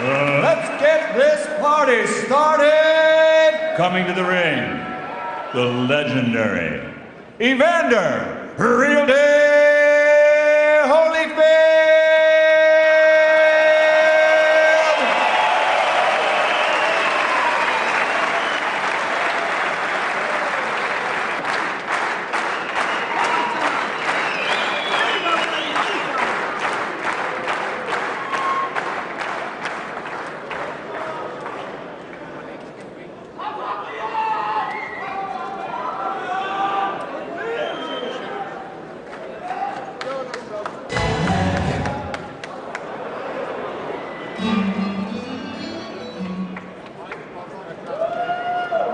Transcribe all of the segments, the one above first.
Let's get this party started! Coming to the ring, the legendary Evander Real Day Holyfield!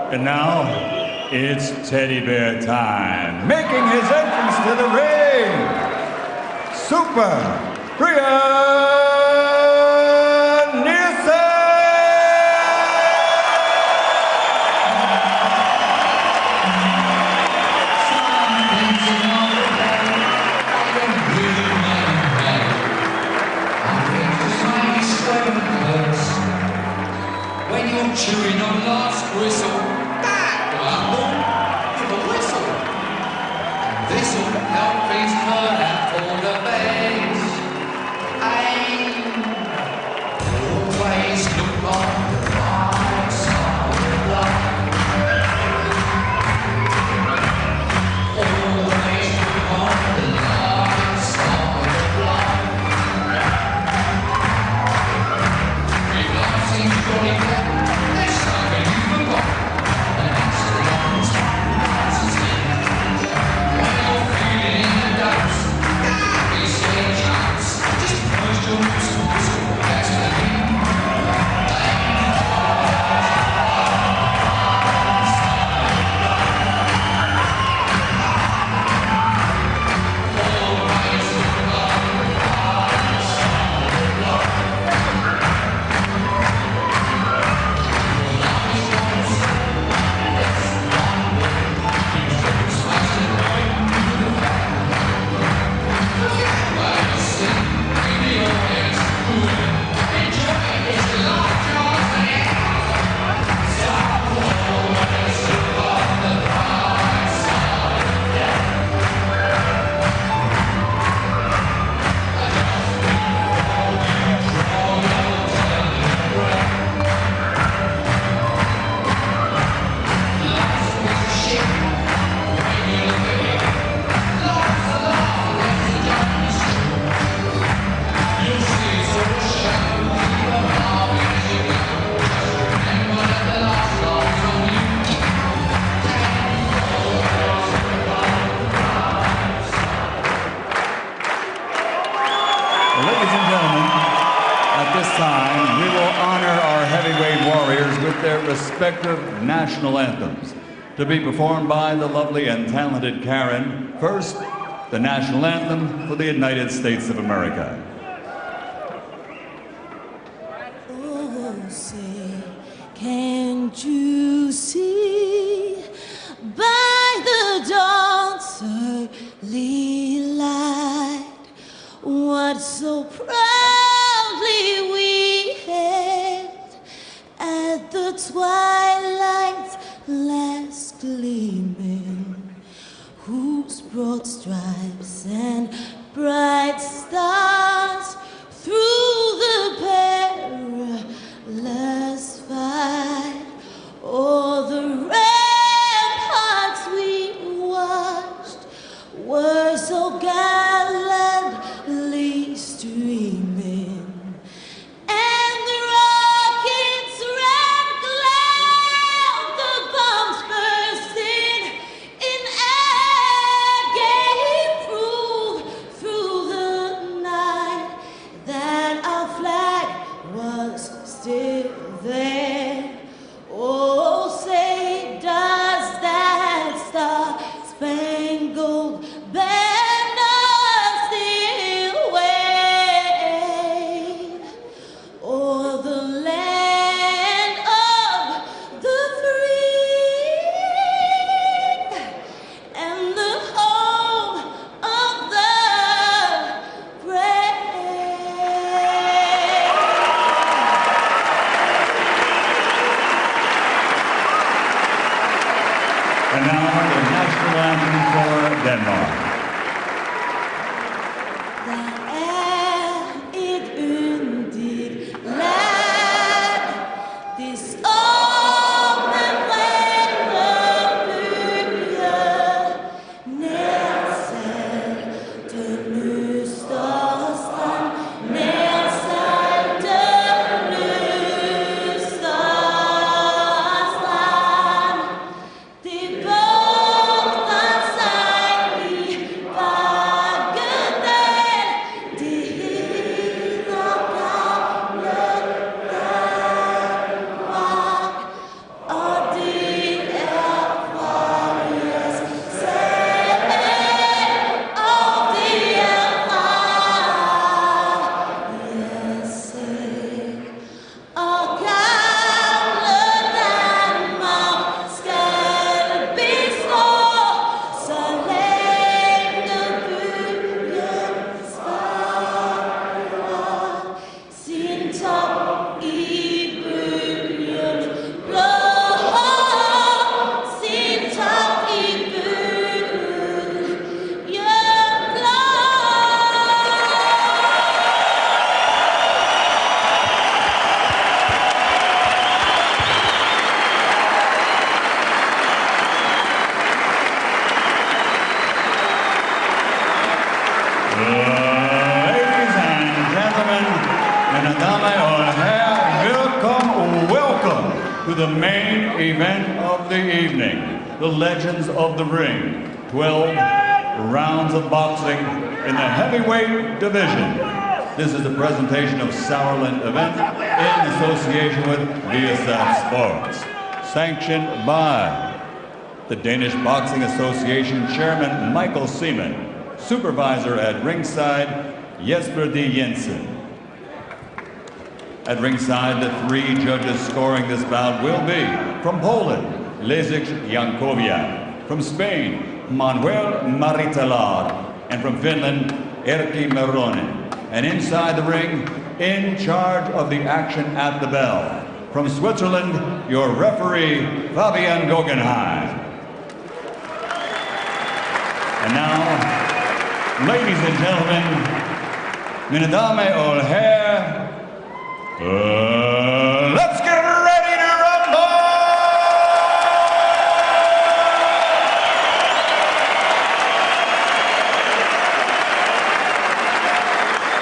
And now, it's Teddy Bear time. Making his entrance to the ring, Super Brian Nielsen! When you're chewing on last whistle, this'll help things turn out for the best. Always look on the right side of life. Always look on the right side of life. If life seems jolly good, there's something you forgot, and that's the long time. Ladies and gentlemen, at this time, we will honor our heavyweight warriors with their respective national anthems, to be performed by the lovely and talented Karen. First, the national anthem for the United States of America. Oh, say, can't you see by the dawn's early light what so proudly we hailed at the twilight's last gleaming, whose broad stripes and bright stars through the perilous And now the national anthem for Denmark. Et yndigt land, det åbne brede byer, nær salten Østerstrand, nær salten Østerstrand. Det bugter sig i Bakkedal, det hedder gamle Danmark, og det er Frøjes sag, og det er Frøjes sag. Og gamle Danmark skal bestå, så længe byen sparer sin top i bølgen blå, sin top i bølgen blå. Ladies and gentlemen, mine damer og herrer, welcome to the main event of the evening, the Legends of the Ring, 12 rounds of boxing in the heavyweight division. This is a presentation of Sauerland event in association with Viasat Sports, sanctioned by the Danish Boxing Association Chairman Michael Seaman, supervisor at ringside Jesper D. Jensen. At ringside, the three judges scoring this bout will be from Poland, Leszek Jankowiak, from Spain, Manuel Maritalar, and from Finland, Erkki Meronen. And inside the ring, in charge of the action at the bell, from Switzerland, your referee, Fabian Guggenheim. And now, ladies and gentlemen, mine damer og herrer, let's get ready to rumble!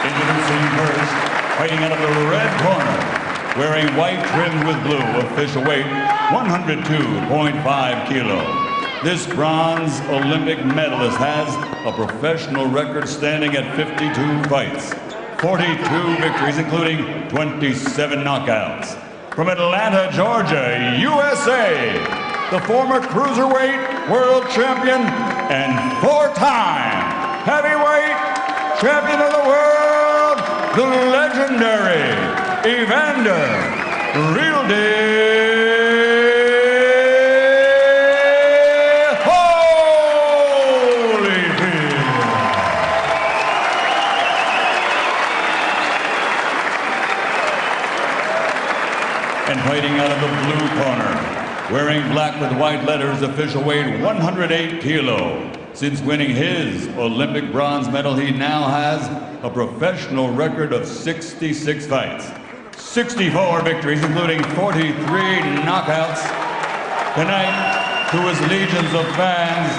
Introducing first, fighting out of the red corner, wearing white trimmed with blue, official weight 102.5 kilo. This bronze Olympic medalist has a professional record standing at 52 fights, 42 victories, including 27 knockouts. From Atlanta, Georgia, USA, the former cruiserweight world champion and four-time heavyweight champion of the world, the legendary Evander Holyfield. And fighting out of the blue corner, wearing black with white letters, official weight 108 kilo. Since winning his Olympic bronze medal, he now has a professional record of 66 fights, 64 victories, including 43 knockouts. Tonight, to his legions of fans,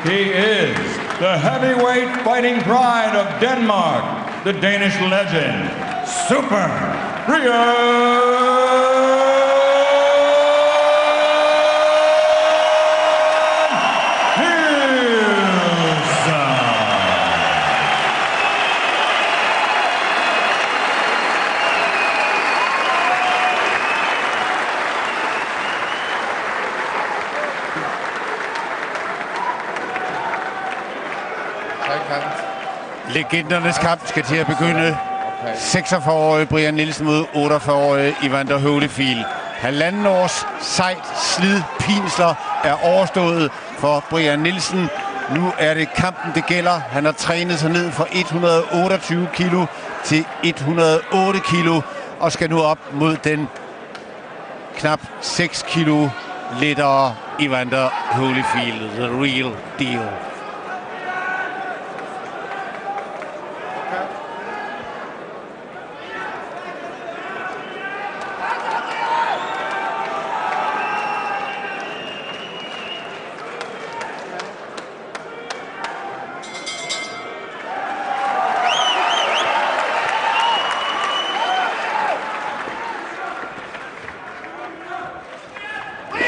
he is the heavyweight fighting pride of Denmark, the Danish legend, Super Brian Legendernes kamp skal til at begynde. 46-årige Brian Nielsen mod 48-årige Evander Holyfield. Halvanden års sejt slid pinsler er overstået for Brian Nielsen. Nu er det kampen, det gælder. Han har trænet sig ned fra 128 kilo til 108 kilo og skal nu op mod den knap 6 kilo lettere Evander Holyfield. The real deal.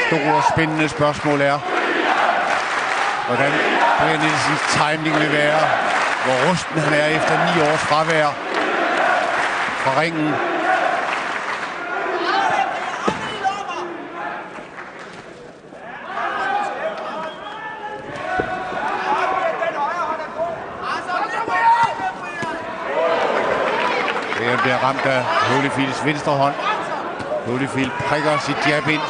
Store spændende spørgsmål er, hvordan Brian Nielsens timing vil være, hvor rusten han er efter 9 års fravær fra ringen. Brian bliver ramt af Holyfields venstre hånd. Holyfield prikker sit jab ind.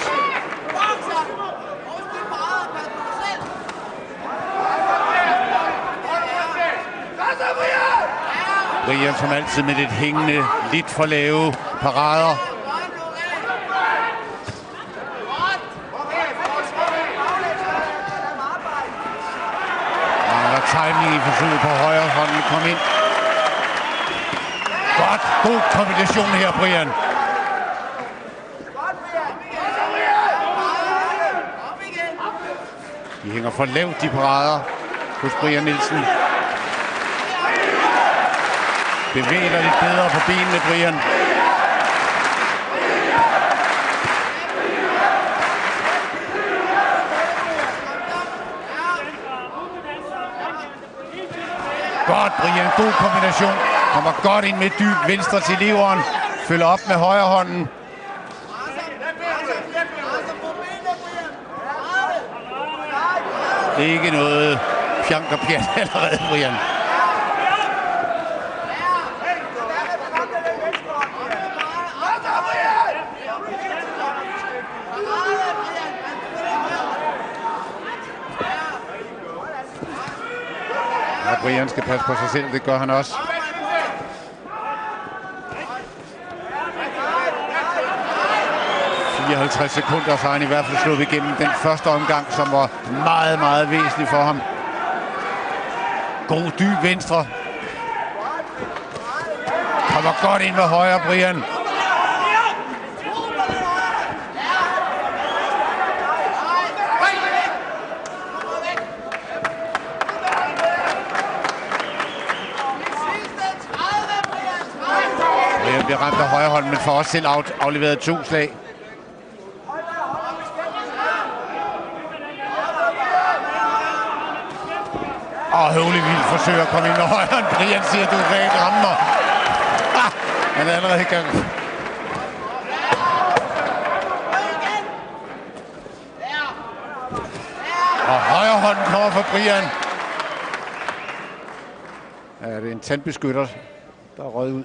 Brian som altid med lidt hængende, lidt for lave parader. Der er timing i forsøget på højre hånden. Kom ind. Godt. God kombination her, Brian. De hænger for lavt, de parader hos Brian Nielsen. Bevæger lidt bedre på benene, Brian. Godt, Brian. God kombination. Kommer godt ind med dyb venstre til leveren. Følger op med højre hånden. Det er ikke noget pjank og pjat allerede, Brian. Ja, Brian skal passe på sig selv, det gør han også. I 50 sekunder, så har han i hvert fald slået igennem den første omgang, som var meget, meget væsentlig for ham. God dyb venstre. Kommer godt ind med højre, Brian. Brian bliver ramt af højre hånd, men får også selv afleveret 2 slag. Og Holyfield forsøger at komme ind med højre. Brian siger, du kan ikke ramme mig. Han er allerede i gang. Og højre hånden kommer fra Brian. Ja, det er en tandbeskytter, der er røget ud.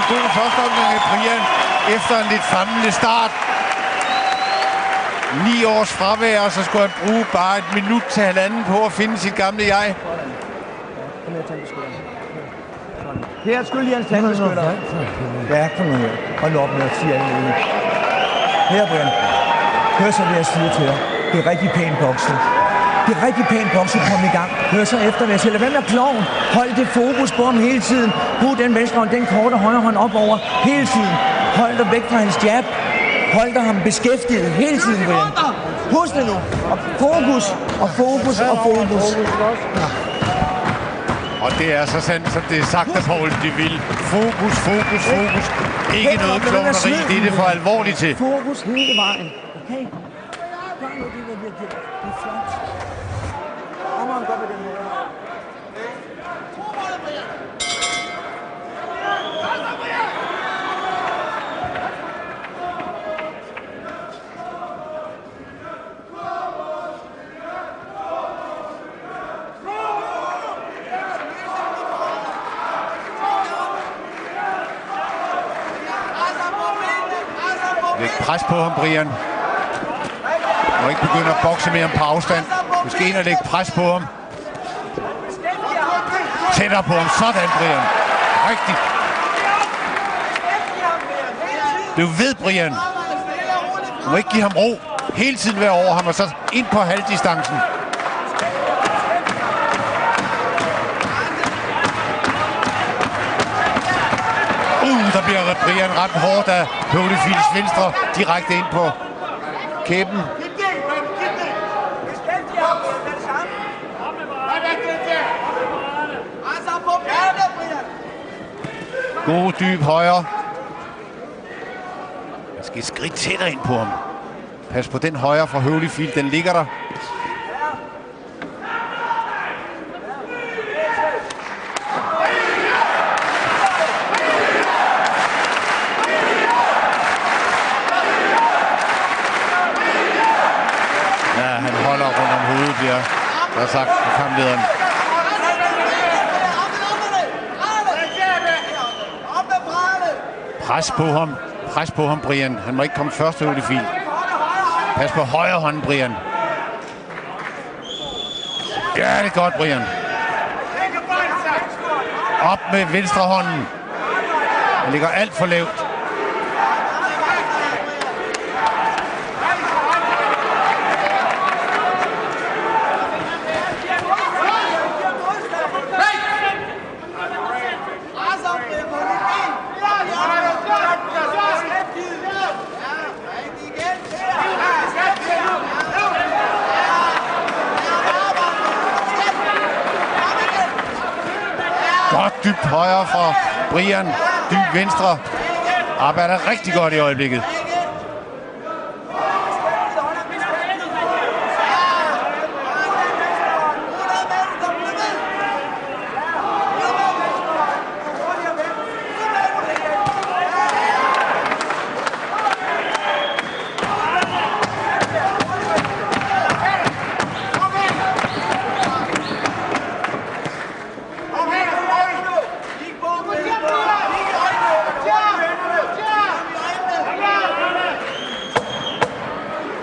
God første omgang af Brian efter en lidt famlende start. 9 års fravær, og så skulle han bruge bare 1 minut til 1,5 på at finde sit gamle jeg. Her skyld Jens tandbeskytter. Ja, kom nu her. Hold op med at sige alt muligt. Her, Brian. Hør så, hvad jeg siger til dig. Det er rigtig pæn boksning. Det er rigtig pænt bokse, kom i gang. Hør så efter, hvad jeg siger. Hvem er kloven? Hold det fokus på ham hele tiden. Brug den venstre hånd, den korte højre hånd op over hele tiden. Hold dig væk fra hans jab. Hold dig ham beskæftiget hele tiden, Brian. Husk det nu. Og fokus, og fokus, og fokus. Ja. Og det er så sandt, som det er sagt af Poul de vil. Fokus, fokus, fokus. Ikke noget klovneri, det er det for alvorligt til. Fokus hele vejen. Okay? Gør nu det, hvad vi har gjort. Det er flot. Kommer han godt med den her. Læg pres på ham, Brian. Må ikke begynde at bokse mere på afstand. Måske ind og lægge pres på ham. Tættere på ham. Sådan, Brian. Rigtigt. Det er jo ved, Brian. Du må ikke give ham ro. Hele tiden være over ham, og så ind på halvdistancen. Der bliver Brian ramt hårdt af Holyfields venstre direkte ind på kæben. God dyb højre. Jeg skal skridt tættere ind på ham. Pas på den højre fra Holyfield, den ligger der. Bliver der sagt på kamplederen. Pres på ham, Brian. Han må ikke komme først til Holyfield. Pas på højre hånden, Brian. Ja, det er godt, Brian. Op med venstre hånden. Han ligger alt for lavt. Godt dybt højre fra Brian. Dyb venstre. Arbejder rigtig godt i øjeblikket.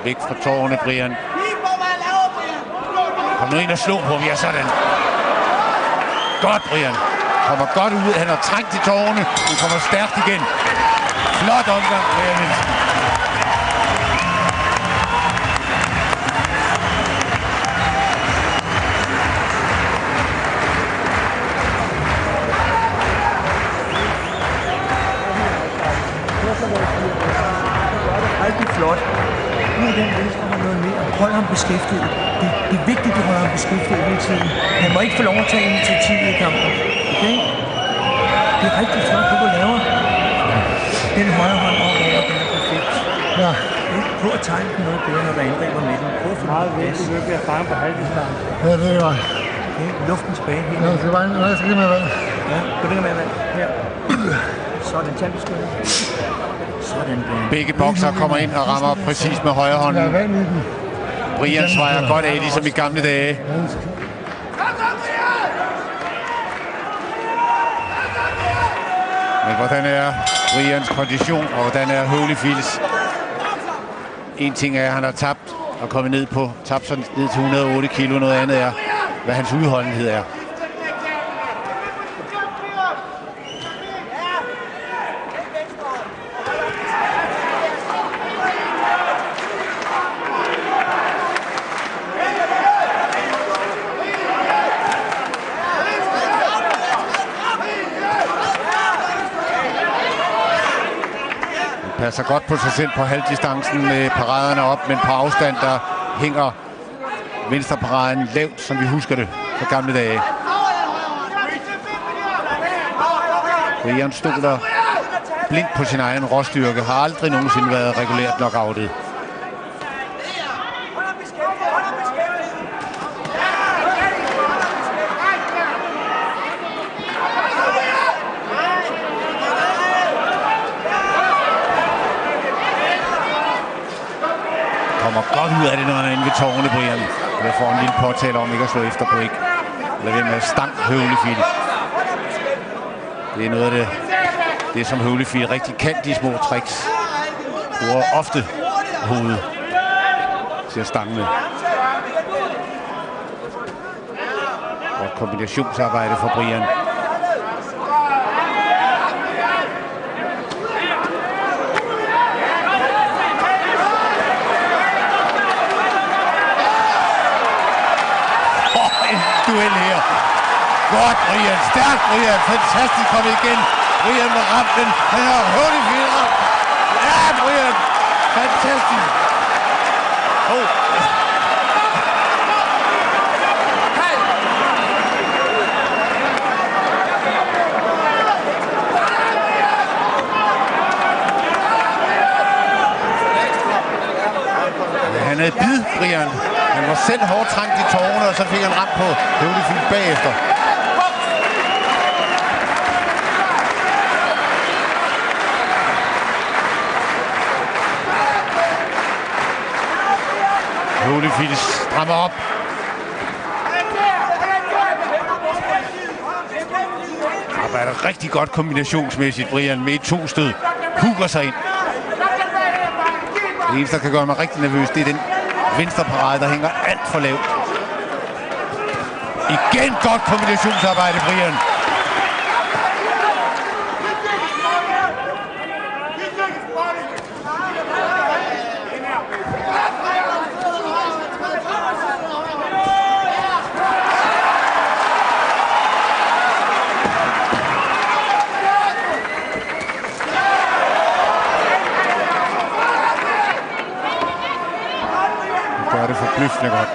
Væk fra tårerne, Brian. Kom nu ind og slå på ham. Ja, sådan. Godt, Brian. Kommer godt ud. Han har trængt til tårerne. Han kommer stærkt igen. Flot omgang, Brian Nielsen. Rigtig flot. Nu er den venstre har noget mere. Hold ham beskæftiget. Det er vigtigt, at holde ham beskæftiget hele tiden. Han må ikke få lov at tage initiativet i kampen. Okay? Det er rigtig flot, det du laver. Den højre hånd over, den er perfekt. Ja. Prøv at tegne den noget bedre, når der angriber med den. Prøv at få meget vigtigt, at blive fanget på halvdistance. Ja, det er godt. Okay, luften tilbage. Ja, det var en skal med vand. Ja, gå det med vand. Her. Sådan, tandbeskyttet. Begge bokser kommer ind og rammer præcis med højre hånden. Brian svejer godt af, ligesom i gamle dage. Men hvordan er Brians kondition, og hvordan er Holyfields? En ting er, at han har tabt og kommet ned ned til 108 kilo. Noget andet er, hvad hans udholdenhed er. Passer godt på sig selv på halvdistancen med paraderne op, men på afstand, der hænger venstreparaden lavt, som vi husker det fra gamle dage. Brian stoler blindt på sin egen råstyrke, har aldrig nogensinde været regulært knockoutet. Kommer godt ud af det, når han er inde ved tårne, Brian. Jeg får en lille påtale om ikke at slå efter på ikke. Lad være med at stang Holyfield. Det er noget af det som Holyfield rigtig kan, de små tricks. Bruger ofte hovedet. siger Stange. Og kombinationsarbejde for Brian. En duel her. Godt, Brian. Stærkt, Brian. Fantastisk kommet igen. Brian med rampen. Han har Holyfield ramt. Ja, Brian. Fantastisk. Han havde bid, Brian. Han var selv hårdt trængt i tårerne, og så fik han ramt på Holyfield bagefter. Holyfield strammer op. Arbejder rigtig godt kombinationsmæssigt, Brian, med 2 stød. Hugger sig ind. Det eneste, der kan gøre mig rigtig nervøs, det er den venstre parade, der hænger alt for lavt. Igen godt kombinationsarbejde, Brian. Gør det forbløffende godt.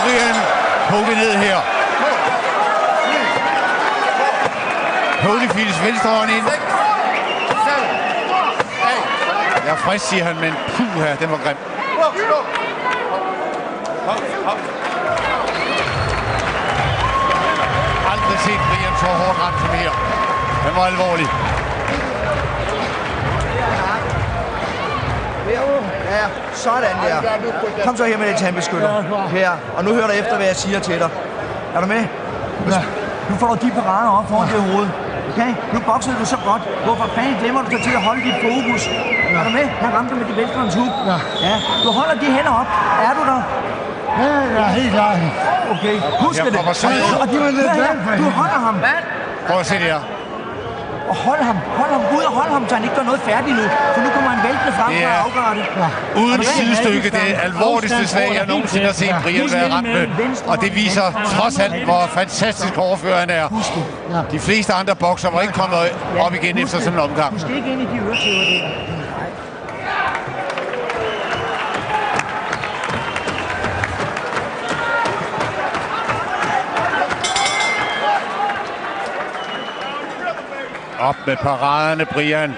Brian hugget ned her. Holyfields venstre hånd ind. Jeg er frisk, siger han, men puha, den var grim. Aldrig set Brian så hårdt ramt som her. Den var alvorlig. Ja, sådan der. Kom så her med det tandbeskytter. Her. Og nu hører du efter, hvad jeg siger til dig. Er du med? Ja. Nu får du de parader op foran det hoved. Okay? Nu boksede du så godt. Hvorfor fanden glemmer du så til at holde dit fokus? Er du med? Han ramte med det venstrens hug. Ja. Du holder de hænder op. Er du der? Ja, helt klart. Okay. Husk det. Og de var lidt glade. Du holder ham. Prøv at se det her. Og hold ham ud og hold ham, så han ikke gør noget færdigt nu. For nu kommer han væltende frem for at afgøre det. Ja. Uden sidestykke, det alvorligste slag, jeg nogensinde har set Brian være ramt med. Og det viser trods alt, hvor fantastisk overfører han er. De fleste andre bokser var ikke kommet op igen efter sådan en omgang. Du skal ikke ind i de øretæver der. Op med paraderne, Brian.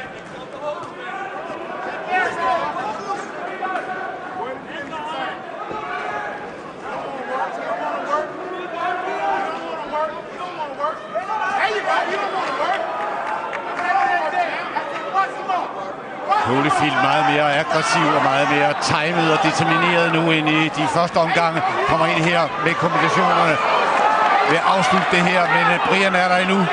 Holyfield meget mere aggressiv og meget mere timet og determineret nu ind i de første omgange. Kommer ind her med kombinationerne. Vil afslutte det her, men Brian er der endnu.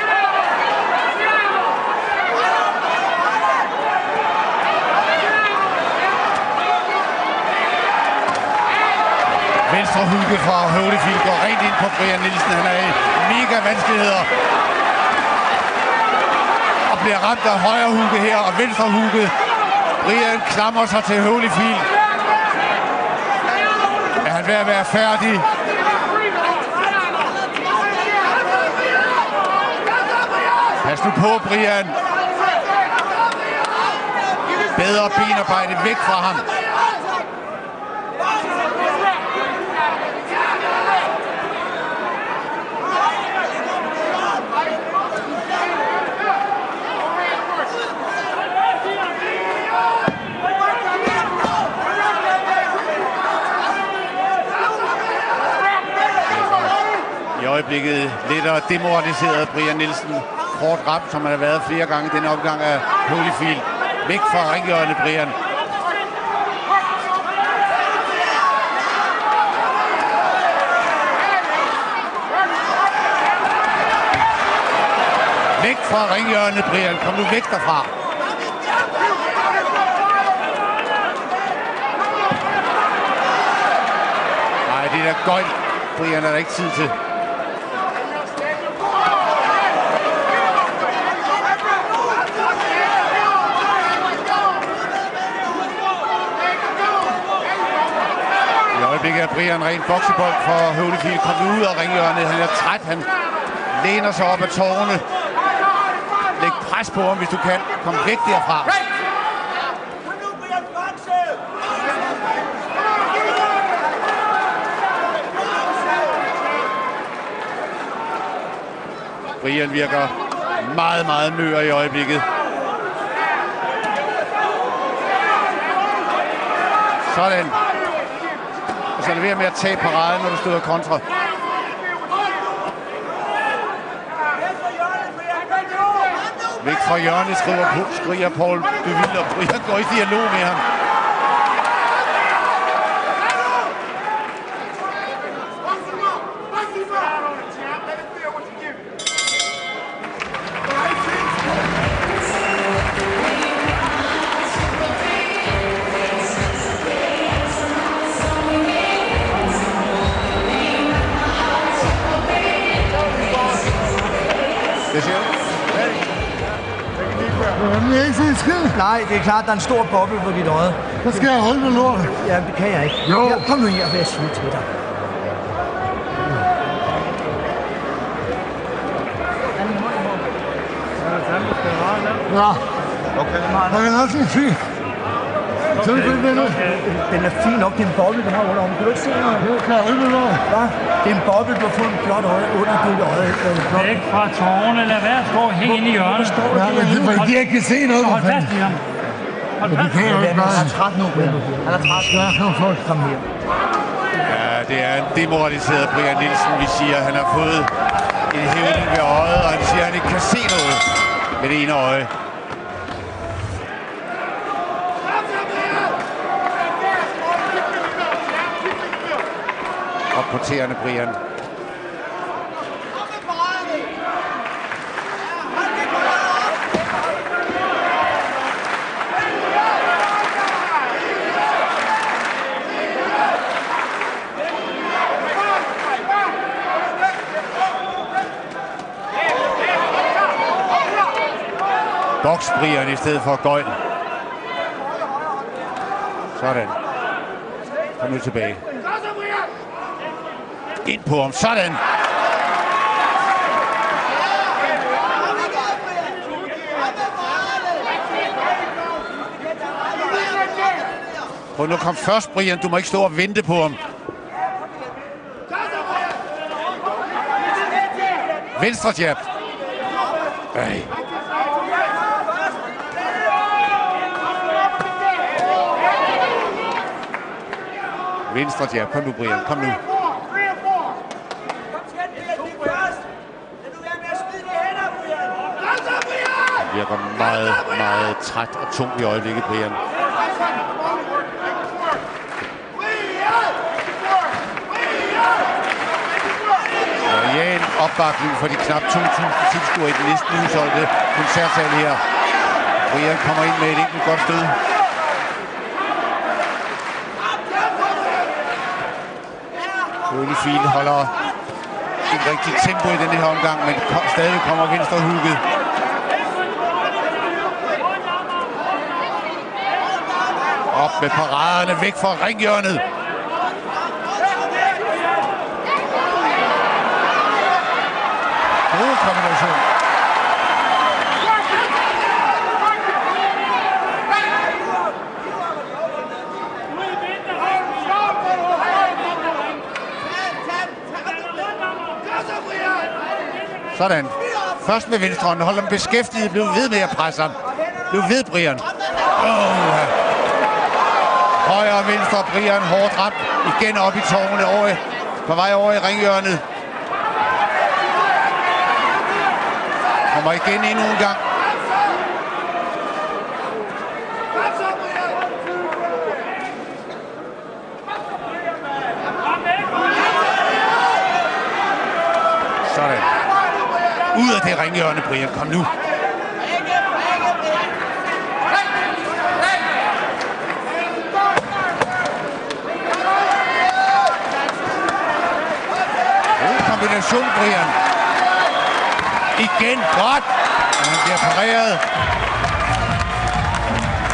Venstre hugge fra Holyfield går rent ind på Brian Nielsen. Han er i mega vanskeligheder. Og bliver ramt af højre hugge her og venstre hugge. Brian klamrer sig til Holyfield. Er han ved at være færdig? Pas nu på, Brian. Bedre benarbejde væk fra ham. I øjeblikket lettere demoraliseret Brian Nielsen. Hårdt ramt, som han har været flere gange i denne omgang af Holyfield. Væk fra ringhjørnet, Brian. fra ringhjørnet, Brian. Kom nu væk derfra. Nej, det er da gøjl. Brian er der ikke tid til. I øjeblikket er Brian rent boksebold for Holyfield. Kom ud af ringhjørnet. Han er træt. Han læner sig op ad tårne. Læg pres på ham, hvis du kan. Kom væk derfra. Brian virker meget, meget mør i øjeblikket. Sådan. Og så er det ved med at tage paraden, når du støder kontra. Væk fra hjørnet, skriger Paul Duville, og Brian går i dialog med ham. Det siger du? Det er ikke sådan en skid. Nej, det er klart, der er en stor boble på dit øje. Så skal jeg holde med lortet. Ja, det kan jeg ikke. Jo. Ja, kom nu her, hvad jeg siger til dig. Ja. Okay. Jeg kan også se. Så er det den. Den er fin nok, det er en boble, du har under om. Kan du ikke se noget? Det kan jeg holde med lortet. Ja, det er en boble, du har fået en blåt øje under dit øje. Væk fra tårne, lad være at stå helt inde i hjørnet. Ja, men det er fordi, jeg ikke kan se noget. Hold fast i ham. Hold Det fast. kan jeg jo ikke Han bare. er træt nu, Brian. Han er træt. Ja, kom folk. Kom her. Ja, det er en demoraliseret Brian Nielsen. Vi siger, at han har fået en hævning ved øjet, og han siger, at han ikke kan se noget med det ene øje. Op på tæerne, Brian. Boks Brian i stedet for gøjl. Sådan. Kom nu tilbage. Ind på ham. Sådan. Prøv nu kom først, Brian. Du må ikke stå og vente på ham. Venstre jab. Ej. Venstre jab. Kom nu, Brian. Kom nu. Han virker meget, meget træt og tung i øjeblikket, Brian. Loyal opbakning for de knap 2.000 tilskuere i den næsten udsolgte koncertsal her. Brian kommer ind med et enkelt godt stød. Holyfield holder et rigtigt tempo i denne her omgang, men stadig kommer venstre hooket. Op med paraderne, væk fra ringhjørnet. God kombination. Sådan. Først med venstre hånd. Hold dem beskæftiget. Bliv ved med at presse ham. Bliv ved, Brian. Højre og venstre. Brian hårdt ramt. Igen op i tårne. Over. På vej over i ringhjørnet. Kommer igen endnu en gang. Sådan. Ud af det ringhjørne, Brian. Kom nu. God kombination, Brian. Igen godt. Han bliver pareret.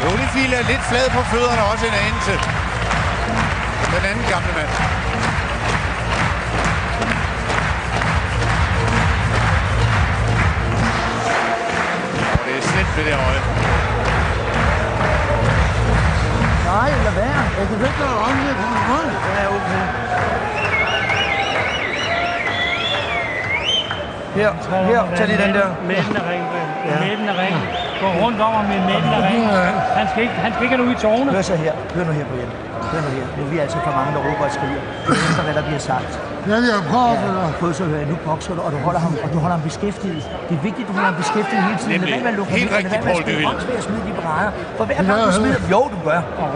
Holyfield er lidt flad på fødderne, også en anelse. Den anden gamle mand. Og det er slet ved det øje. Nej, lad være. Jeg kan ikke lade om det på en hånd. Ja, okay. Her, tag lige den der. Midten af ringen, midten af ringen. Gå rundt om i midten af ringen. Han skal ikke have det ud i tårne. Hør så her. Hør nu her, Brian. Hør nu her. Nu er vi altså for mange, der råber og skriger. Det er efter, hvad der bliver sagt. Jeg vil prøve for dig. Prøv så at høre, nu bokser du, og du holder ham beskæftiget. Det er vigtigt, at du holder ham beskæftiget hele tiden. Nemlig. Helt rigtigt, Poul Døvig. Lad være med at smide de brædder. For hver gang du smider, jo, du gør. Og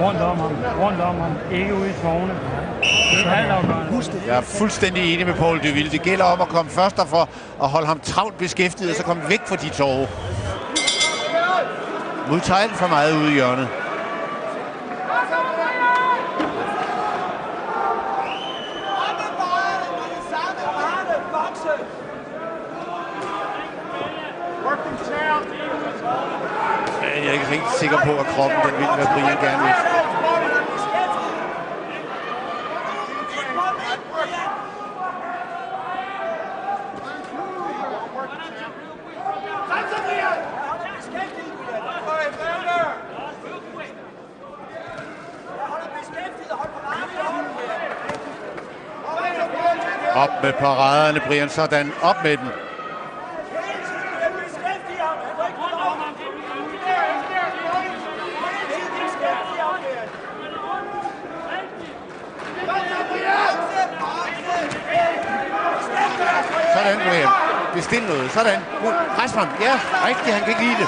rundt om ham. Ikke ud i tårne. Det er altafgørende. Husk det. Jeg er fuldstændig enig med Poul Døvig. Det gælder om at komme først derfor og holde ham travlt beskæftiget, og så komme væk fra de tårer. Modtager den for meget ude i hjørnet. Jeg er ikke rigtig sikker på, at kroppen den vil, hvad Brian gerne vil. Op med paraderne, Brian. Sådan. Op med den. Sådan, Brian. Bestil noget. Sådan. Pres ham. Ja, rigtigt. Han kan ikke lide det.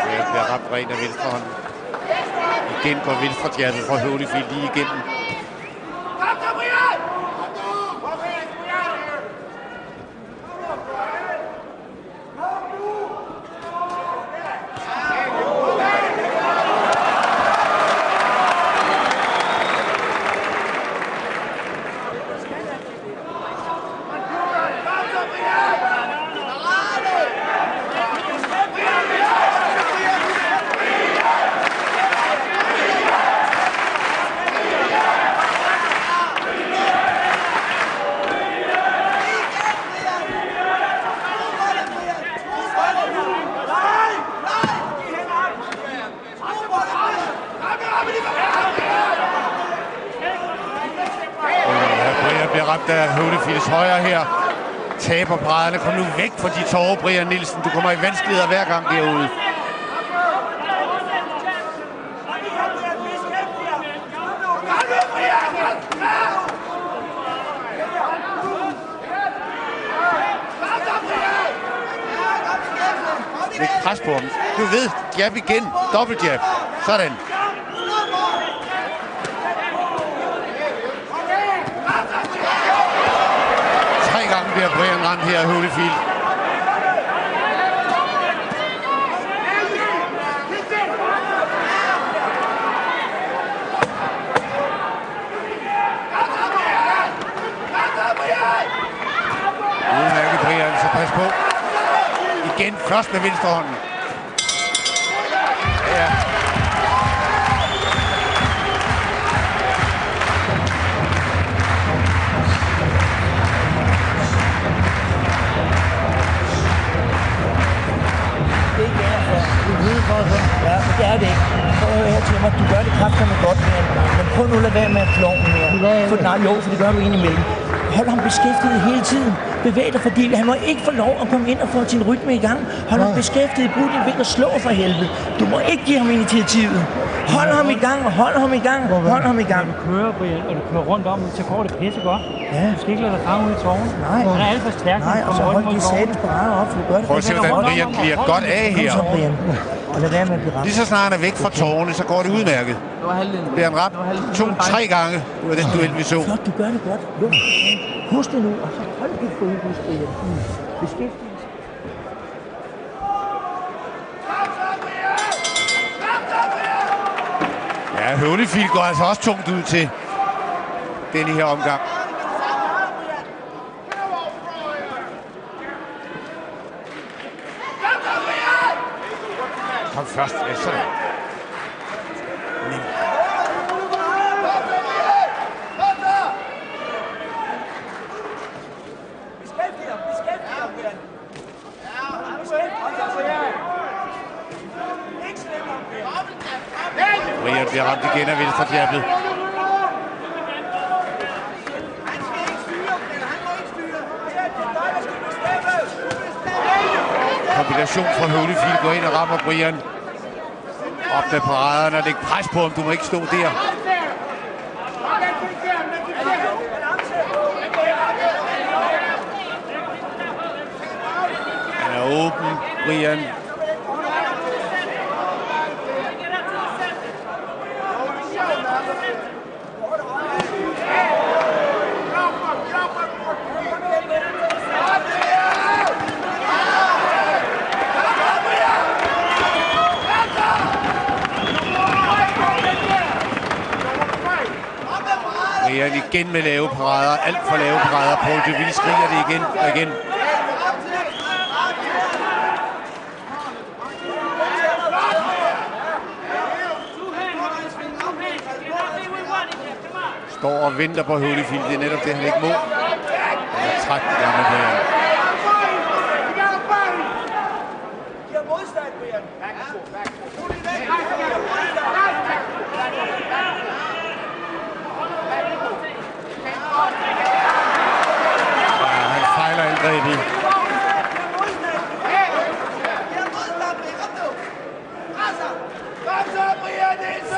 Brian bliver ramt ren af venstre hånd. Igen går venstre jabbet fra Holyfield lige igennem. Der er Holyfields højre her. Taber brædderne. Kom nu væk fra de tårer, Brian Nielsen. Du kommer i vanskeligheder hver gang derude. Læg pres på ham. Du ved, jab igen. Dobbelt jab. Sådan. Bliver Brian ramt her af Holyfield. Udmærket Brian, så pas på. Igen først med venstre hånden. Ja. Ja, det er det ikke. Prøv at høre her til mig. Du gør det kraftedeme godt, men prøv nu at lade være med at klovne mere. For nej, jo, for det gør du indimellem. Hold ham beskæftiget hele tiden. Bevæg dig, fordi han må ikke få lov at komme ind og få sin rytme i gang. Hold ham beskæftiget. Brug din vind og slå for helvede. Du må ikke give ham initiativet. Hold ham i gang, hold ham i gang, hold ham i gang. Når du kører, Brian, og du kører rundt om, så går det pisse godt. Ja. Du skal ikke lade dig fange ud i tårnen. Nej. Han er alt for stærk. Nej, og så hold de satans parade op, for du gør det. Prøv at se, hvordan Brian bliver godt af her. Kom så, Brian. Og lad være med at blive ramt. Lige så snart han er væk fra tårne, så går det udmærket. Bliver han ramt 2-3 gange. Det var den duel, vi så. Flot, du gør det godt. Husk det nu, og så hold dit fokus, Brian. Beskæftigelse. Ja, Holyfield går altså også tungt ud til denne her omgang. Kom først, ja, sådan. Brian bliver ramt igen af venstrejabbet. Kombination fra Holyfield går ind og rammer Brian. Op med paraderne og lægge pres på ham. Du må ikke stå der. Han er åben, Brian. Brian igen med lave parader. Alt for lave parader. Paul Deville skriger det igen og igen. Står og venter på Holyfield. Det er netop det, han ikke må. Han er træt i gang med Brian. Angrebet.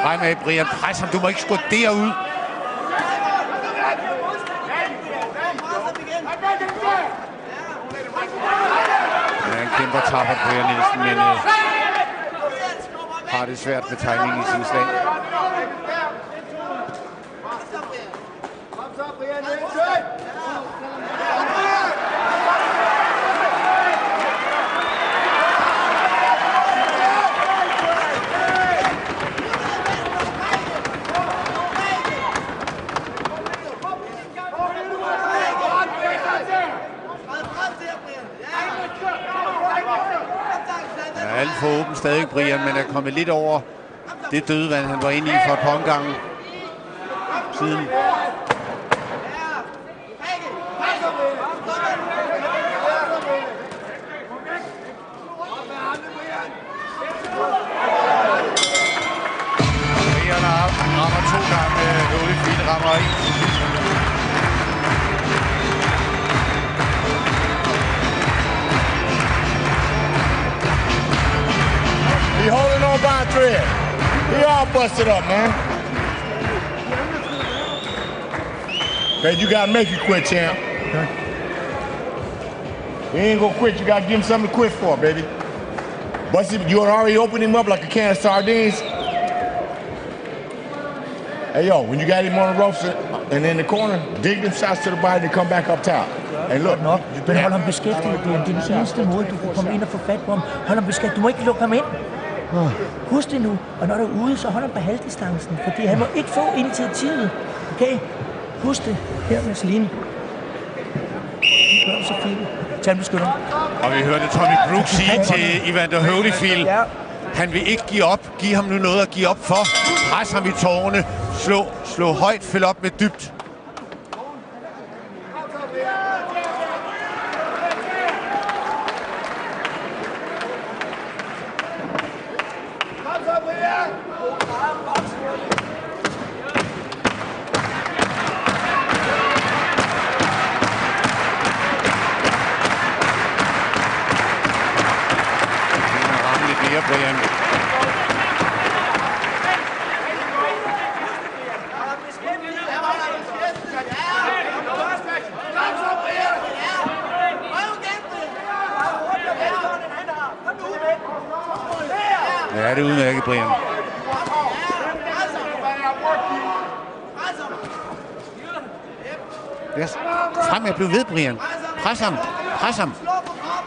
Fremad, Brian. Pres ham. Du må ikke gå derud. Ja, en kæmper tapper Brian Nielsen, men har det svært med timing i sin slag. Alt for åben stadig, Brian, men er kommet lidt over det dødvand, han var inde i for et par omgange siden. Brian rammer 2 gange, Holyfield rammer 1. He holding on by a thread. He all busted up, man. Okay, you gotta make it quit, champ. Okay. He ain't gonna quit. You gotta give him something to quit for, baby. Bust him. You already opened him up like a can of sardines. Hey, yo, when you got him on the ropes and in the corner, dig them shots to the body to come back up top. And look. Nok, men hold ham beskæftiget. Det er den eneste måde, du kan komme ind og få fat på ham. Hold ham beskæftiget. Du må ikke lukke ham ind. Husk det nu, og når du er ude, så hold ham på halvdistancen, fordi han må ikke få initiativet. Okay? Husk det. Her med Celine. Gør det så fint. Tandbeskytter. Og vi hørte Tommy Brooks sige til Evander Holyfield, han vil ikke give op. Giv ham nu noget at give op for. Pres ham i tårne. Slå højt, fyld op med dybt. Ja, det er udmærket, Brian. Yes. Fremad, bliv ved, Brian. Pres ham. Pres ham.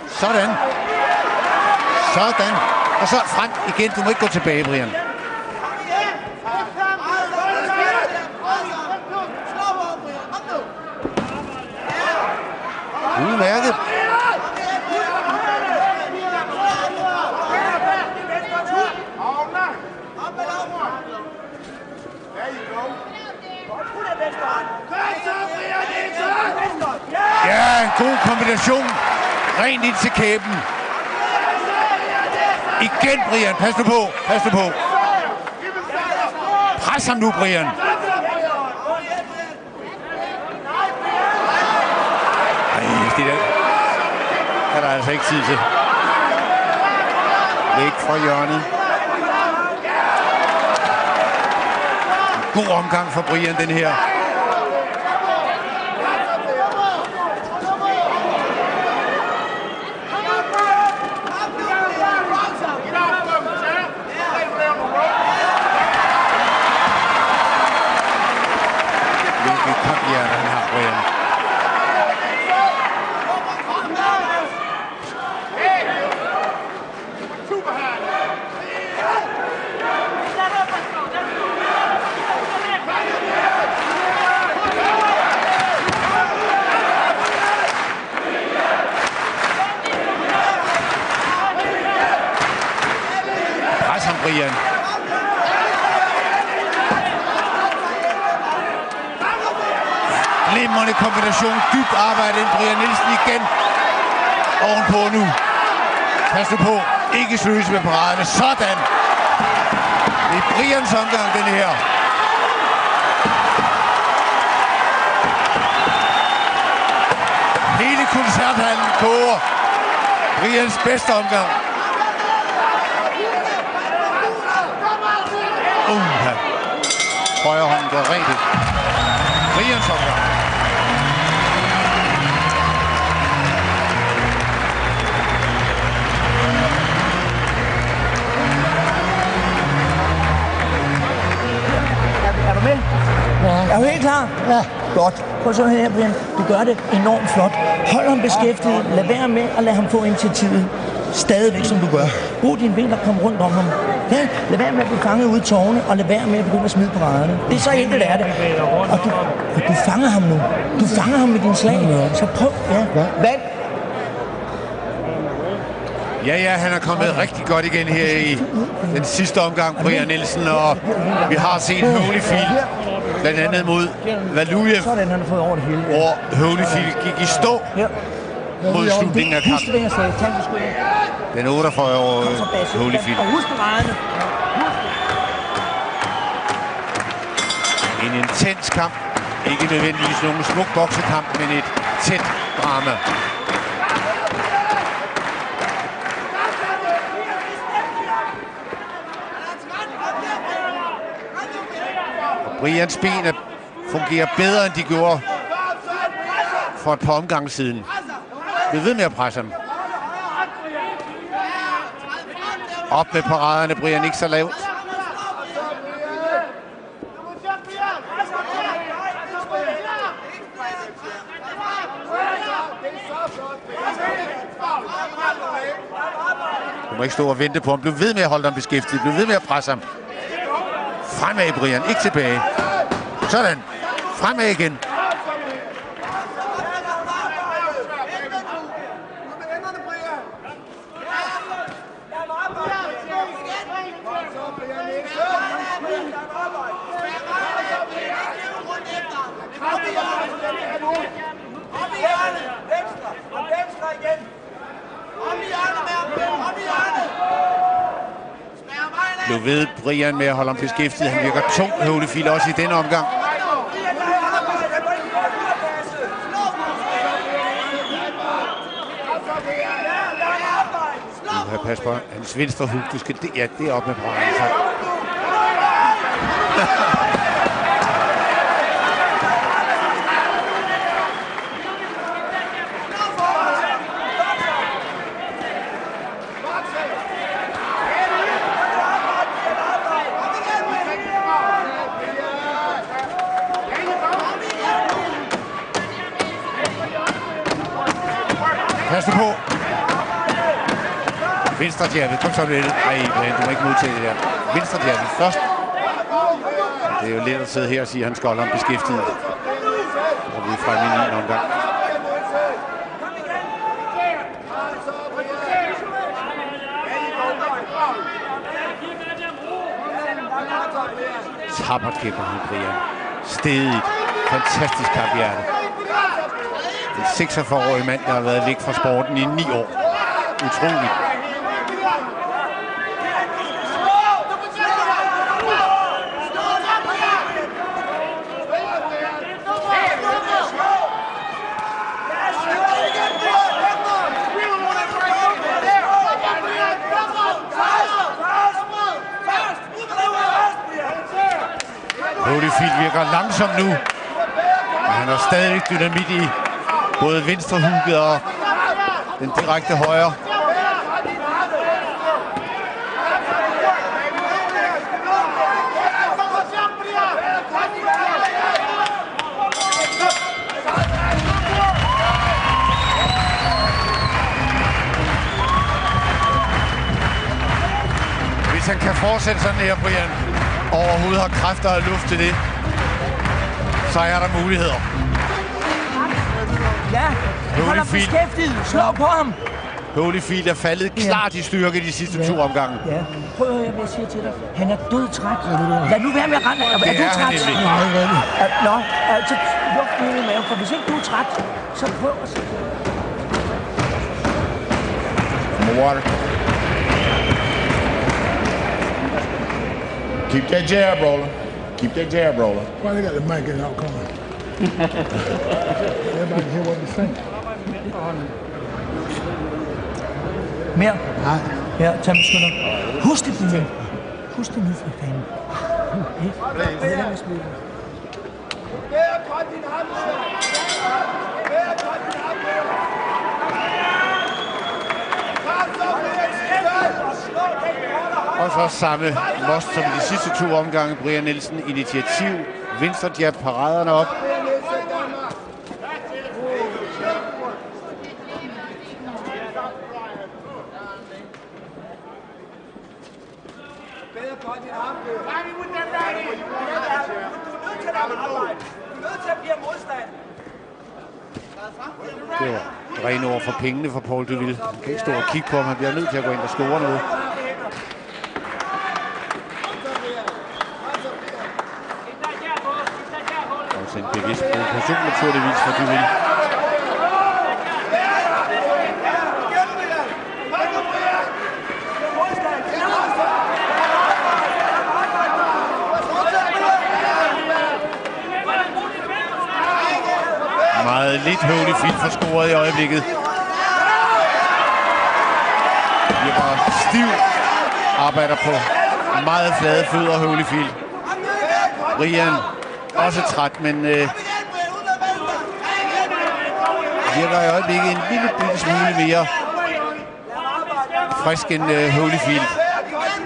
Sådan. Sådan. Og så frem igen. Du må ikke gå tilbage, Brian. Udmærket. Ja, en god kombination. Rent ind til kæben. Igen, Brian. Pas nu på. Pas nu på. Pres ham nu, Brian. Ej, det der er der altså ikke tid til. Væk fra hjørnet. God omgang for Brian, den her. Brian. Glimrende kombination, dybt arbejde ind. Brian Nielsen igen ovenpå nu. Pas nu på, ikke sløse med paraderne. Sådan! Det er Brians omgang, den her. Hele koncerthallen koger. Brians bedste omgang. Højre hånden går rent ind. Brians omgang. Er du med? Ja. Er du helt klar? Ja. Godt. Prøv så her, Brian. Du gør det enormt flot. Hold ham beskæftiget. Lad være med at lade ham få initiativet. Stadigvæk, som du gør. Brug dine ben og kom rundt om ham. Ja, lad være med at blive fanget ude i tårne, og lad være med at begynde at smide paraderne. Det er så enkelt, er det. Og du fanger ham nu. Du fanger ham med din slag. Så prøv, ja. Vand. Ja, han er kommet rigtig godt igen her i den sidste omgang, Brian Nielsen, og vi har set Holyfield, blandt andet mod Valujev, Sådan, han har fået over det hele. Ja. hvor Holyfield gik i stå mod slutningen af kampen. Husk det, jeg sagde. Tak for skud. Den 48-årige Holyfield. Og husk paraderne. En intens kamp. Ikke nødvendigvis nogen smuk boksekamp, men et tæt drama. Brians ben fungerer bedre, end de gjorde for et par omgange siden. Vi ved med at presse ham. Op med paraderne, Brian, ikke så lavt. Du må ikke stå og vente på ham. Bliv ved med at holde ham beskæftiget. Bliv ved med at presse ham. Fremad, Brian. Ikke tilbage. Sådan. Fremad igen. Blev ved Brian med at holde ham beskæftiget. Han virker tung, Holyfield, også i denne omgang. Du har pas på hans venstre hug. Du skal det er op med Brian. Kaste på. Venstre jabet. Kom så lidt. Ej, du må ikke modtage det der. Venstre jabet først. Det er jo let at sidde her og sige, at han skal holde ham beskæftiget. Og vi er fremme i 9. omgang. Tappert kæmper han, Brian. Stedigt. Fantastisk kamphjerte. En 46-årig mand, der har været væk fra sporten i 9 år. Utroligt. Holyfield virker langsomt nu. Og han har stadig dynamit i både venstre hugget og den direkte højre. Hvis han kan fortsætte sådan her, Brian, overhovedet har kræfter og luft til det, så er der muligheder. Ja, hold ham beskæftiget. Slå på ham. Holyfield er faldet klart i styrke de sidste 2 omgange. Ja, prøv at høre, hvad jeg siger til dig. Han er dødtræt. Lad nu være med at rende. Er du Det er han træt? nemlig. Nå, altså luk det i maven, for hvis ikke du er træt, så prøv at se. Some water. Keep that jab rolling. Keep that jab rolling. Why they got the mic in out coming? Everybody can hear what we saying. Mere. Nej. Ja, tag med skynder. Husk det, Brian. Husk det nu, for fanden. Og så samme most som de sidste 2 omgange. Brian Nielsen, initiativ. Venstre jab, paraderne op. Det var rene ord for pengene for Paul Deville. Han kan ikke stå og kigge på ham. Han bliver nødt til at gå ind og score noget. Også en bevidst provokation naturligvis for Deville. Meget lidt Holyfield for scoret i øjeblikket. Det er bare stiv. Arbejder på meget flade fødder, Holyfield. Brian også træt, men virker i øjeblikket en lille smule mere frisk end Holyfield.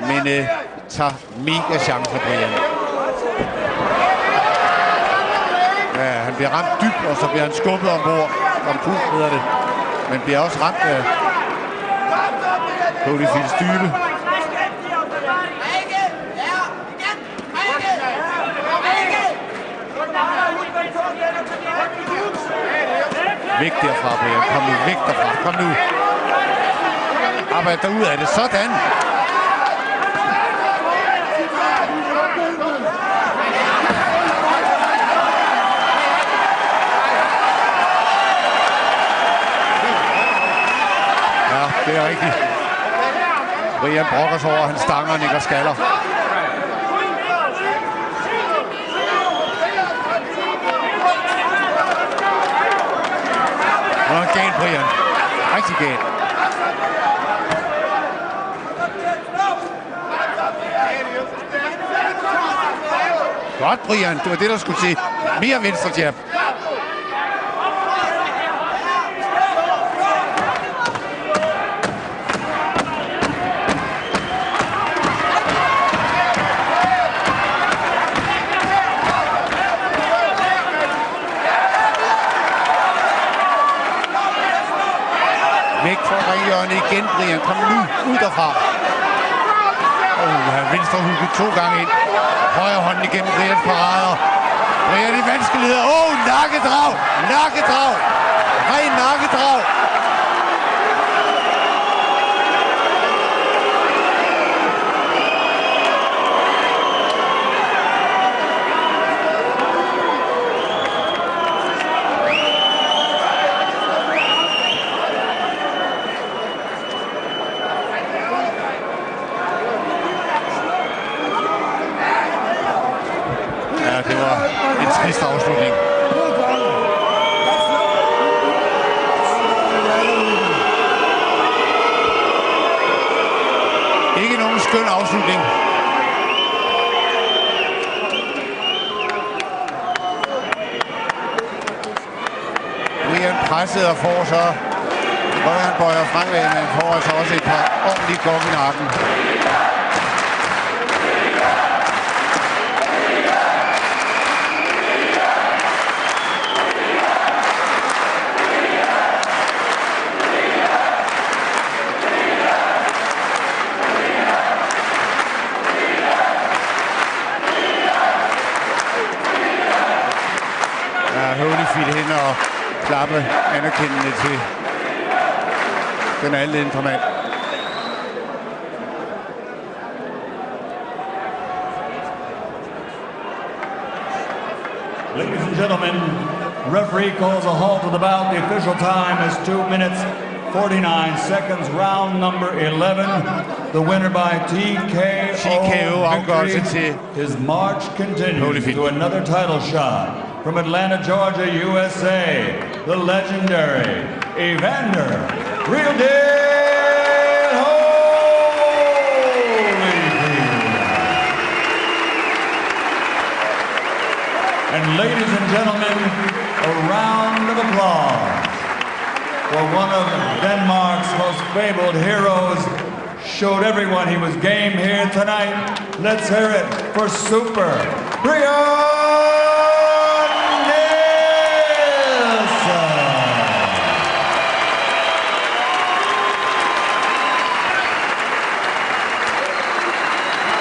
Men tager mega chancer, Brian. Ja, han bliver ramt dybt, og så bliver han skubbet ombord. Ombord hedder det. Men bliver også ramt af Holyfields dybe. Væk derfra, Brian. Kom nu, væk derfra. Kom nu. Arbejde derud af det. Sådan. Det er rigtigt. Brian brokker sig over, han stanger og nikker skaller. Nu er han galt, Brian. Rigtig galt. Godt, Brian. Det var det, der skulle til. Mere venstre jab. igen, Brian. Kom nu, ud derfra. Venstre hugget 2 gange ind. Højre hånden igennem Brians parader. Brian i vanskeligheder. Nakkedrag! Nakkedrag! Ren nakkedrag! Det var en trist afslutning. Ikke nogen skøn afslutning. Brian presset og får så, hvor han bøjer fremad, men får altså også et par ordentligt gok i nakken. Holyfield hen og klappe anerkendende til den alle indre mand. Ladies and gentlemen, referee calls a halt to the bout. The official time is 2 minutes 49 seconds. Round number 11. The winner by TKO afgørelse til his march continues Holyfield. to another title shot. From Atlanta, Georgia, USA, the legendary Evander Real Deal Holyfield. And ladies and gentlemen, a round of applause for one of Denmark's most fabled heroes. Showed everyone he was game here tonight. Let's hear it for Super Brian!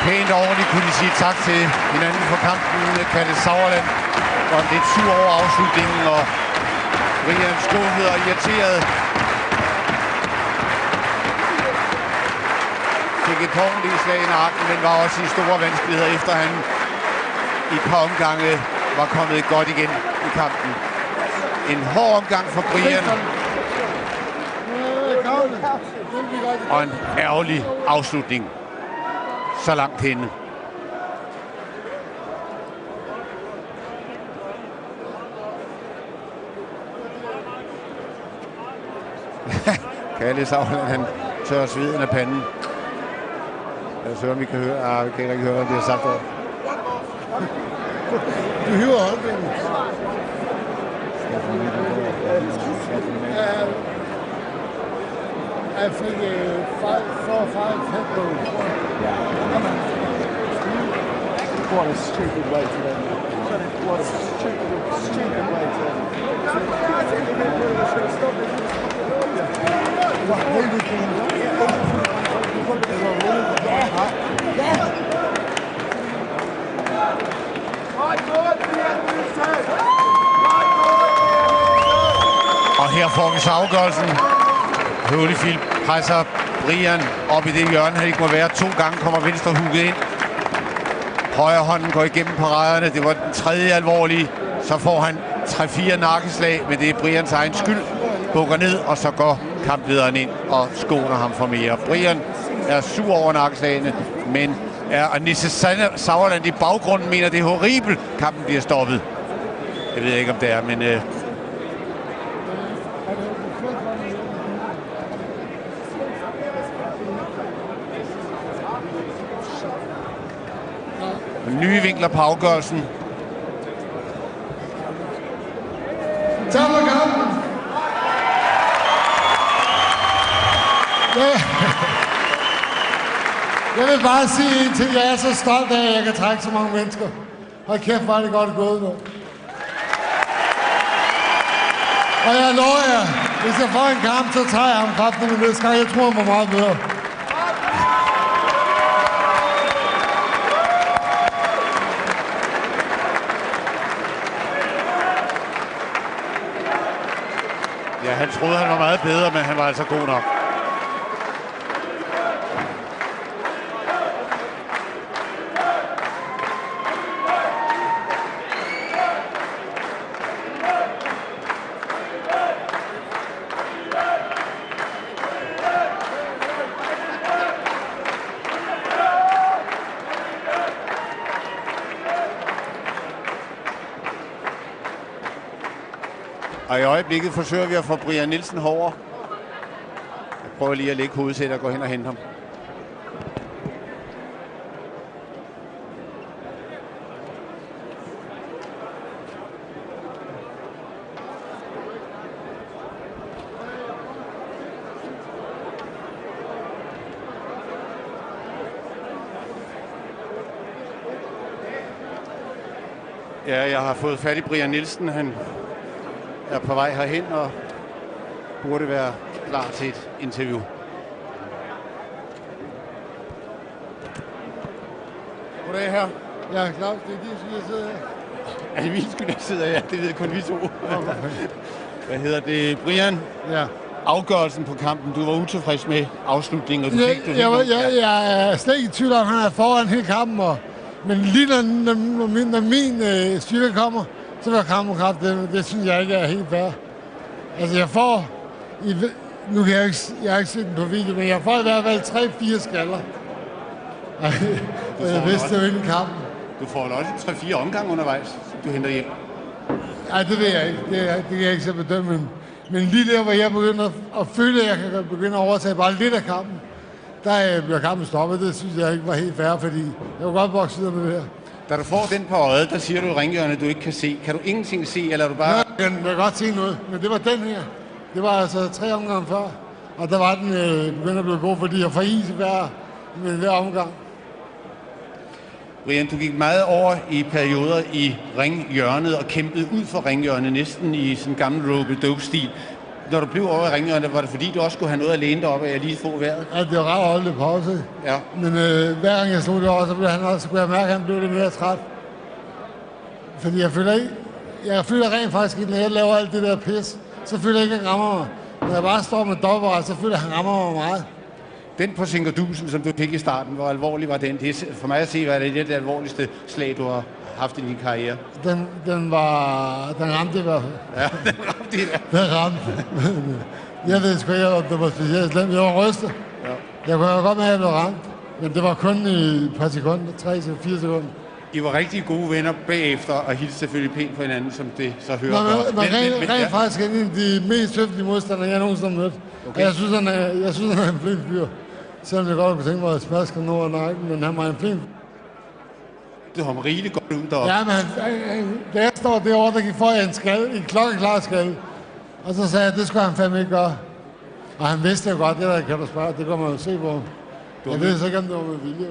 Pænt ordentligt kunne de sige tak til hinanden for kampen med Kalle Sauerland. Og lidt sur over afslutningen, og Brian skuffet og irriteret. Fik et ordentligt slag i nakken, men var også i store vanskeligheder, efter han i et par omgange var kommet godt igen i kampen. En hård omgang for Brian. Og en ærgerlig afslutning. Så langt henne. Kalle Sauerland, han tør sveden af panden. Jeg synes, om vi kan høre. Vi kan ikke høre, hvad det har sagt. Du hiver holdningen. I think 4 or 5 head goals. What a stupid way to end. What a stupid way to end. Og her får vi så afgørelsen. Holyfield presser Brian op i det hjørne, han ikke må være. 2 gange kommer venstre hugget ind. Højre hånden går igennem paraderne. Det var den tredje alvorlige. Så får han 3-4 nakkeslag, men det er Brians egen skyld. Bukker ned, og så går kamplederen ind og skåner ham for mere. Brian er sur over nakkeslagene, men og Nisse Sauerland i baggrunden mener, det er horribelt. Kampen bliver stoppet. Jeg ved ikke, om det er, men... nye vinkler på afgørelsen. Taber kampen! Jeg vil bare sige en ting. Jeg er så stolt af, at jeg kan trække så mange mennesker. Hold kæft, var det godt gået nu. Og jeg lover jer, Hvis jeg får en kamp, så tager jeg ham kraftigt med næste gang. Jeg tror, han var meget bedre. Ja, han troede, han var meget bedre, men han var altså god nok. Og i øjeblikket forsøger vi at få Brian Nielsen herover. Jeg prøver lige at lægge hovedsæt og gå hen og hente ham. Ja, jeg har fået fat i Brian Nielsen. Han er på vej herhen og burde være klar til et interview. Goddag her. Ja, Claus, det er din skyld, jeg sidder her. Er det min skyld, jeg sidder her? Det ved kun vi to. Hvad hedder det? Brian? Ja. Afgørelsen på kampen. Du var utilfreds med afslutningen, og du fik det. Jeg er slet ikke i tvivl om, at han er foran hele kampen. Men lige når min styrke kommer, så vil kampen kraft. Det synes jeg ikke er helt fair. Altså jeg får, nu kan jeg har ikke set den på video, men jeg får i hvert fald 3-4 skaller. Og jeg vidste jo inden kampen. Du får også 3-4 omgange undervejs, som du henter hjem. Nej, det ved jeg ikke. Det kan jeg ikke så bedømme. Men lige der, hvor jeg begynder at føle, at jeg kan begynde at overtage bare lidt af kampen, der bliver kampen stoppet. Det synes jeg ikke var helt fair, fordi jeg var godt vokset videre med det her. Da du får den på øjet, der siger du i ringhjørnet, du ikke kan se. Kan du ingenting se, eller er du bare... Ja, jeg kan godt se noget, men det var den her. Det var altså 3 omgange før, og der var den begyndt at blive god, fordi jeg får is hver omgang. Brian, du gik meget over i perioder i ringhjørnet og kæmpede ud for ringhjørnet, næsten i sådan en gammel rope-dope-stil. Når du blev over i ringhjørnet, var det fordi, du også skulle have noget at læne dig op af, at lige få vejret? Ja, det var ret at holde det pause. Ja. Men hver gang jeg slog det over, så kunne jeg mærke, at han blev lidt mere træt. Fordi jeg føler rent faktisk, at når jeg laver alt det der pis, så føler jeg ikke, at han rammer mig. Når jeg bare står med dobbeltret, så føler jeg, at han rammer mig meget. Den på Singerdusen, som du fik i starten, hvor alvorlig var den? Det er for mig at se, hvad det er det alvorligste slag, du har haft i din karriere. Den ramte i hvert fald. Ja, den ramte i hvert fald. Den ramte. Jeg ved sgu ikke, om det var specielt slemt. Jeg var rystet. Ja. Jeg kunne godt med, at jeg blev ramt. Men det var kun i et par sekunder, 3-4 sekunder. I var rigtig gode venner bagefter, og hilste selvfølgelig pænt på hinanden, som det så hører. Men rent faktisk er en af de mest høflige modstandere, jeg nogensinde har mødt. Okay. Og jeg synes, han er en flink fyr. Selvom jeg godt kunne tænke mig at smaske ham over nakken, men han var en flink. Du har rigeligt godt ud deroppe. Ja, men da jeg står derovre, der får jeg en klokkeklar skade. Og så sagde jeg, at det skulle han fandme ikke gøre. Og han vidste jo godt, det der kan du spørge, det kommer man jo se på. Jeg ved så ikke, om det var med vilje.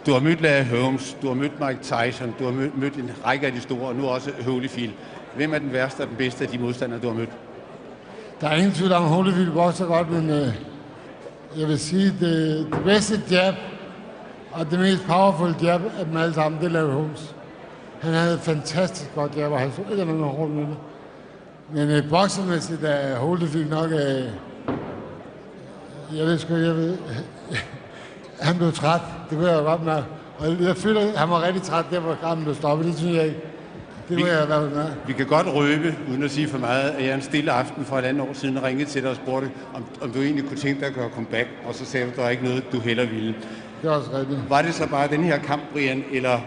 Du har mødt Larry Holmes, du har mødt Mike Tyson, du har mødt en række af de store, og nu også Holyfield. Hvem er den værste og den bedste af de modstandere, du har mødt? Der er ingen tvivl om, Holyfield bokser godt, men jeg vil sige, det bedste jab og det mest powerful jab af dem alle sammen, det er Larry Holmes. Han havde et fantastisk godt jab, og han så ikke noget hårdt med det. Men boksermæssigt er Holyfield nok... Han blev træt, det kunne jeg jo godt mærke. Og jeg føler, at han var rigtig træt der, hvor kampen blev stoppet. Det synes jeg ikke. Det kunne jeg i hvert fald mærke. Vi kan godt røbe, uden at sige for meget, at jeg en stille aften for 1,5 år siden ringede til dig og spurgte, om du egentlig kunne tænke dig at gøre comeback. Og så sagde du, at der er ikke noget, du heller ville. Det er også rigtigt. Var det så bare den her kamp, Brian, eller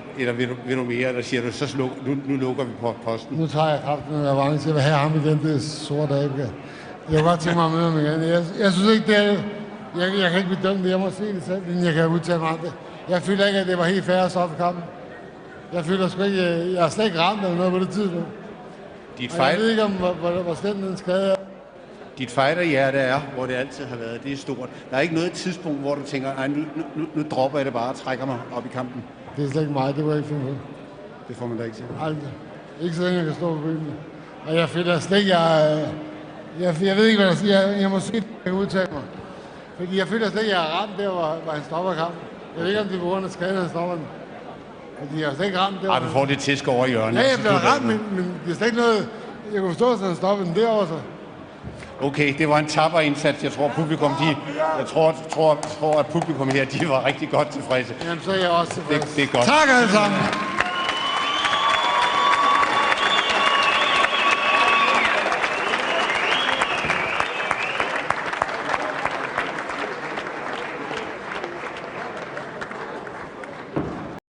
vil du mere, eller siger du, så nu lukker vi på posten? Nu tager jeg kraften med avance. Jeg vil have ham igen, det er sorte æbke. Jeg vil godt tænke mig at møde ham igen. Jeg synes ikke, det er... Jeg kan ikke bedømme det, jeg må se det selv, men jeg kan udtale mig om det. Jeg føler ikke, at det var helt fair at stoppe kampen. Jeg føler sgu ikke, jeg har slet ikke ramt eller noget på det tidspunkt. Jeg ved ikke, om hvor slemt den skade er. Dit fighterhjerte er, hvor det altid har været, det er stort. Der er ikke noget tidspunkt, hvor du tænker, nej, nu dropper jeg det bare og trækker mig op i kampen. Det er slet ikke mig, det var jeg ikke finde på. Det får man da ikke til. Aldrig. Ikke så længe jeg kan stå på benene. Og jeg føler slet ikke, Jeg ved ikke, hvad der siger. Jeg må se, at jeg kan udtale mig. Fordi jeg føler slet ikke, at jeg er ramt der, hvor han stopper kampen. Jeg ved ikke, om det er på grund af skaden, han stopper den. Fordi jeg er slet ikke ramt der. Ej, du får det tisk over i hjørnet. Ja, jeg bliver ramt, men det er slet ikke noget... Jeg kunne forstå, at han stoppede den derovre, så. Okay, det var en tapper indsats. Jeg tror, at publikum her, de var rigtig godt tilfredse. Jamen, så er jeg også tilfreds. Det er godt. Tak alle sammen.